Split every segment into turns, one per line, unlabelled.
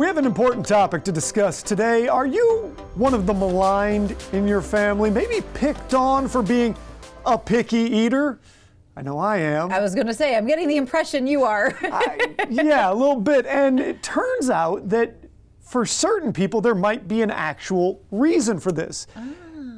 We have an important topic to discuss today. Are you one of the maligned in your family? Maybe picked on for being a picky eater? I know I am.
I was going to say, I'm getting the impression you are.
Yeah, a little bit. And it turns out that for certain people, there might be an actual reason for this.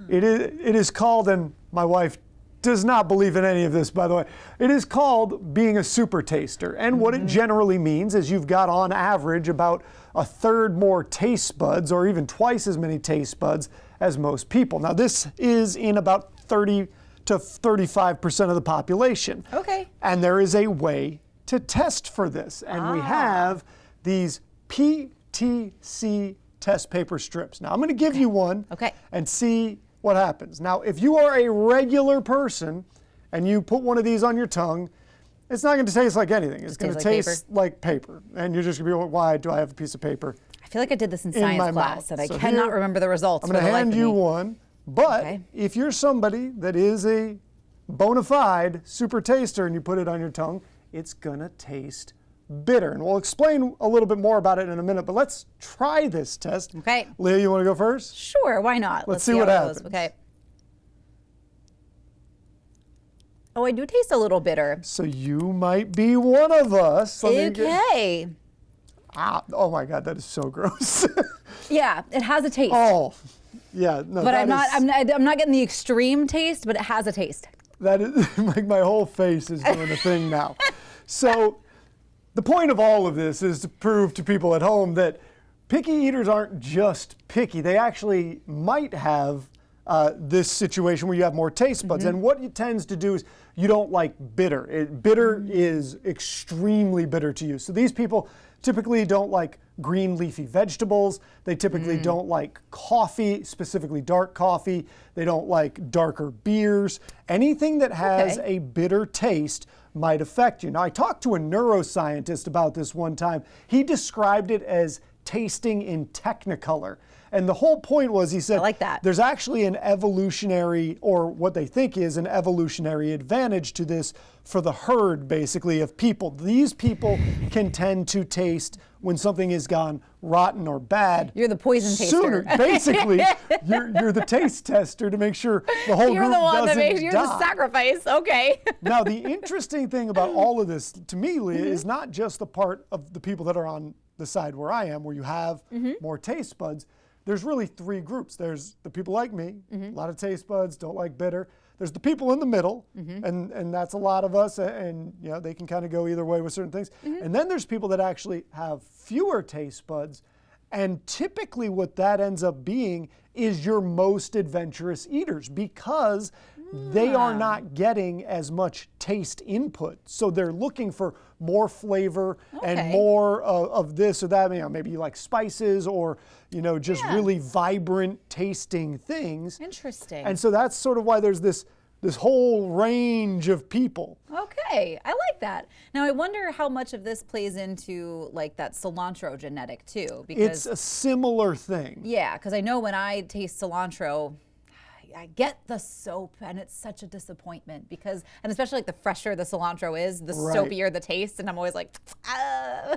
It is called, and my wife does not believe in any of this, by the way. It is called being a super taster. And what it generally means is you've got on average about a third more taste buds or even twice as many taste buds as most people. Now this is in about 30 to 35% of the population.
Okay.
And there is a way to test for this. And we have these PTC test paper strips. Now I'm going to give you one and see what happens. Now, if you are a regular person and you put one of these on your tongue, it's not going to taste like anything. It's going to taste like paper. And you're just going to be, why do I have a piece of paper?
I feel like I did this in science class and I cannot remember the results.
I'm going to hand you one. But if you're somebody that is a bona fide super taster and you put it on your tongue, it's going to taste bitter. And we'll explain a little bit more about it in a minute, but let's try this test.
Okay.
Leah, you want to go first?
Sure, why not?
Let's see what happens.
Okay. Oh, I do taste a little bitter.
So you might be one of us.
Okay.
Oh my God, that is so gross.
Yeah, it has a taste.
Oh, yeah. No,
but I'm not getting the extreme taste, but it has a taste.
That is, like, my whole face is doing a thing now. So the point of all of this is to prove to people at home that picky eaters aren't just picky. They actually might have this situation where you have more taste buds. And what it tends to do is you don't like bitter. Bitter is extremely bitter to you. So these people typically don't like green leafy vegetables. They typically don't like coffee, specifically dark coffee. They don't like darker beers. Anything that has a bitter taste might affect you. Now, I talked to a neuroscientist about this one time. He described it as tasting in technicolor. And the whole point was, he said,
I like that.
There's actually an evolutionary, or what they think is an evolutionary advantage to this for the herd, basically, of people. These people can tend to taste when something has gone rotten or bad.
You're the poison taster.
Sooner, basically, you're the taste tester to make sure the whole group doesn't die.
You're the sacrifice, okay.
Now, the interesting thing about all of this, to me, Leah, is not just the part of the people that are on the side where I am, where you have more taste buds. There's really three groups. There's the people like me, a lot of taste buds, don't like bitter. There's the people in the middle, and that's a lot of us, and you know, they can kind of go either way with certain things. And then there's people that actually have fewer taste buds, and typically what that ends up being is your most adventurous eaters, because they are not getting as much taste input. So they're looking for more flavor and more of this or that. You know, maybe you like spices or, you know, just really vibrant tasting things.
Interesting.
And so that's sort of why there's this whole range of people.
Okay, I like that. Now I wonder how much of this plays into like that cilantro genetic too, because
it's a similar thing.
Yeah, because I know when I taste cilantro, I get the soap, and it's such a disappointment because, and especially like the fresher the cilantro is, the soapier the taste, and I'm always like, ah.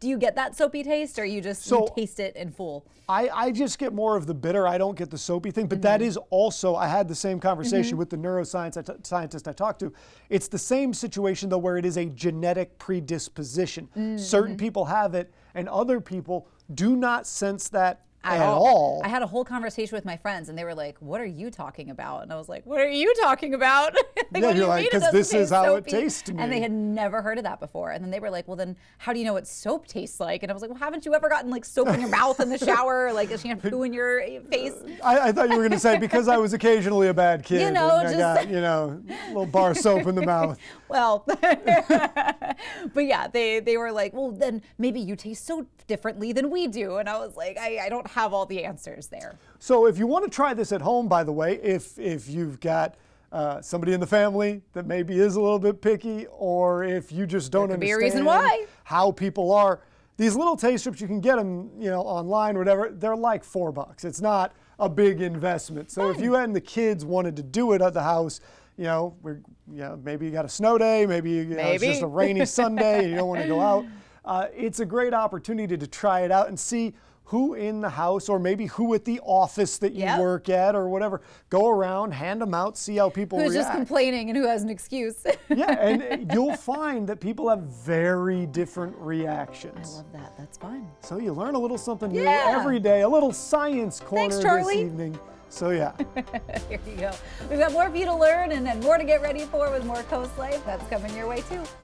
Do you get that soapy taste, or you just you taste it in full?
I just get more of the bitter. I don't get the soapy thing, but that is also, I had the same conversation with the neuroscientist I talked to. It's the same situation though, where it is a genetic predisposition. Certain people have it, and other people do not sense that at all.
I had a whole conversation with my friends, and they were like, "What are you talking about?" And I was like, "What are you talking about?" Like,
yeah, you're like, because this is how it tastes to me.
And they had never heard of that before. And then they were like, "Well, then how do you know what soap tastes like?" And I was like, "Well, haven't you ever gotten like soap in your mouth in the shower, like a shampoo in your face?"
I thought you were going to say because I was occasionally a bad kid.
You know,
and I got, you know, a little bar of soap in the mouth.
Well, but yeah, they were like, "Well, then maybe you taste so differently than we do." And I was like, I don't have all the answers there.
So if you want to try this at home, by the way, if you've got somebody in the family that maybe is a little bit picky, or if you just don't understand
be a reason why.
How people are, these little taste strips, you can get them, you know, online or whatever. They're like $4. It's not a big investment. So if you and the kids wanted to do it at the house, you know, maybe you got a snow day, maybe it's just a rainy Sunday and you don't want to go out. it's a great opportunity to try it out and see who in the house, or maybe who at the office that you work at or whatever, go around, hand them out, see how people react.
Who's just complaining and who has an excuse.
Yeah, and you'll find that people have very different reactions.
I love that. That's fun.
So you learn a little something new every day, a little science corner this evening. So yeah.
Here you go. We've got more for you to learn and then more to get ready for with more Coast Life. That's coming your way too.